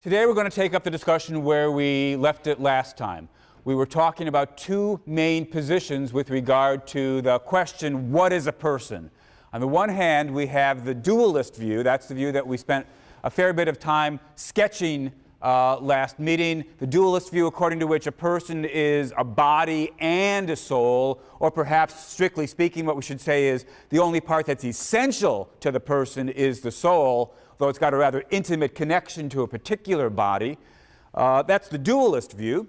Today we're going to take up the discussion where we left it last time. We were talking about two main positions with regard to the question, what is a person? On the one hand, we have the dualist view. That's the view that we spent a fair bit of time sketching last meeting. The dualist view according to which a person is a body and a soul, or perhaps strictly speaking what we should say is the only part that's essential to the person is the soul, though it's got a rather intimate connection to a particular body. That's the dualist view.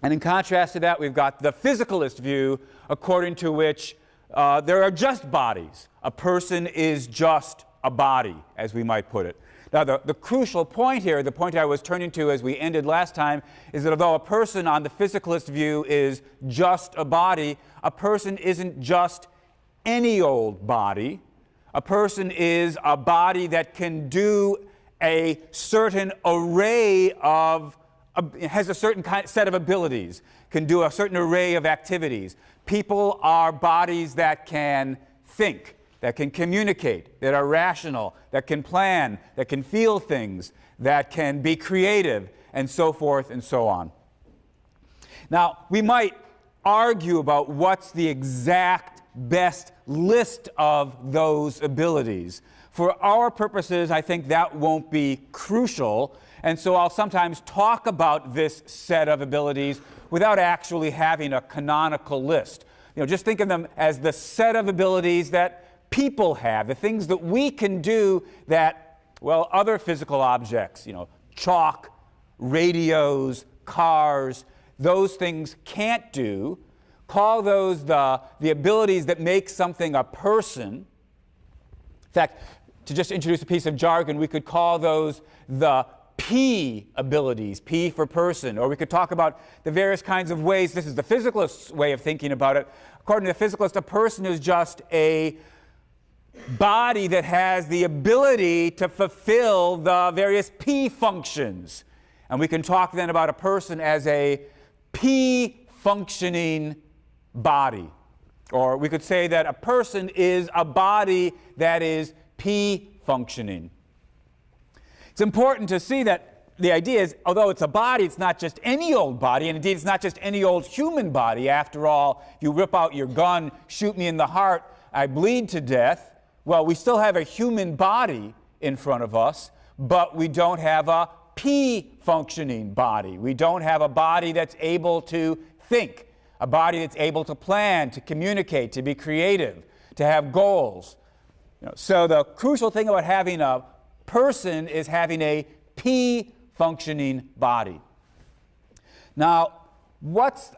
And in contrast to that, we've got the physicalist view, according to which there are just bodies. A person is just a body, as we might put it. Now, the crucial point here, the point I was turning to as we ended last time, is that although a person on the physicalist view is just a body, a person isn't just any old body. A person is a body that can do a certain array of, has a certain set of abilities, can do a certain array of activities. People are bodies that can think, that can communicate, that are rational, that can plan, that can feel things, that can be creative, and so forth and so on. Now, we might argue about what's the exact best list of those abilities. For our purposes, I think that won't be crucial, and so I'll sometimes talk about this set of abilities without actually having a canonical list. Just think of them as the set of abilities that people have, the things that we can do that, well, other physical objects, chalk, radios, cars, those things can't do. Call those the abilities that make something a person. In fact, to just introduce a piece of jargon, we could call those the P abilities, P for person, or we could talk about the various kinds of ways. This is the physicalist's way of thinking about it. According to the physicalist, a person is just a body that has the ability to fulfill the various P functions. And we can talk then about a person as a P functioning body. Or we could say that a person is a body that is P functioning. It's important to see that the idea is, although it's a body, it's not just any old body, and indeed it's not just any old human body. After all, if you rip out your gun, shoot me in the heart, I bleed to death. Well, we still have a human body in front of us, but we don't have a P-functioning body. We don't have a body that's able to think, a body that's able to plan, to communicate, to be creative, to have goals. So the crucial thing about having a person is having a P-functioning body. Now, what's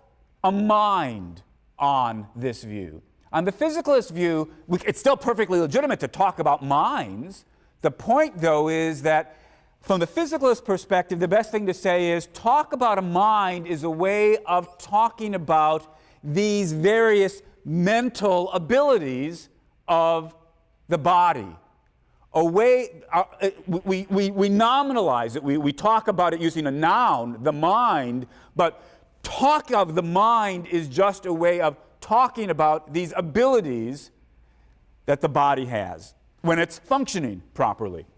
a mind on this view? On the physicalist view, it's still perfectly legitimate to talk about minds. The point, though, is that from the physicalist perspective, the best thing to say is talk about a mind is a way of talking about these various mental abilities of the body. A way, we nominalize it, we talk about it using a noun, the mind, but talk of the mind is just a way of talking about these abilities that the body has when it's functioning properly.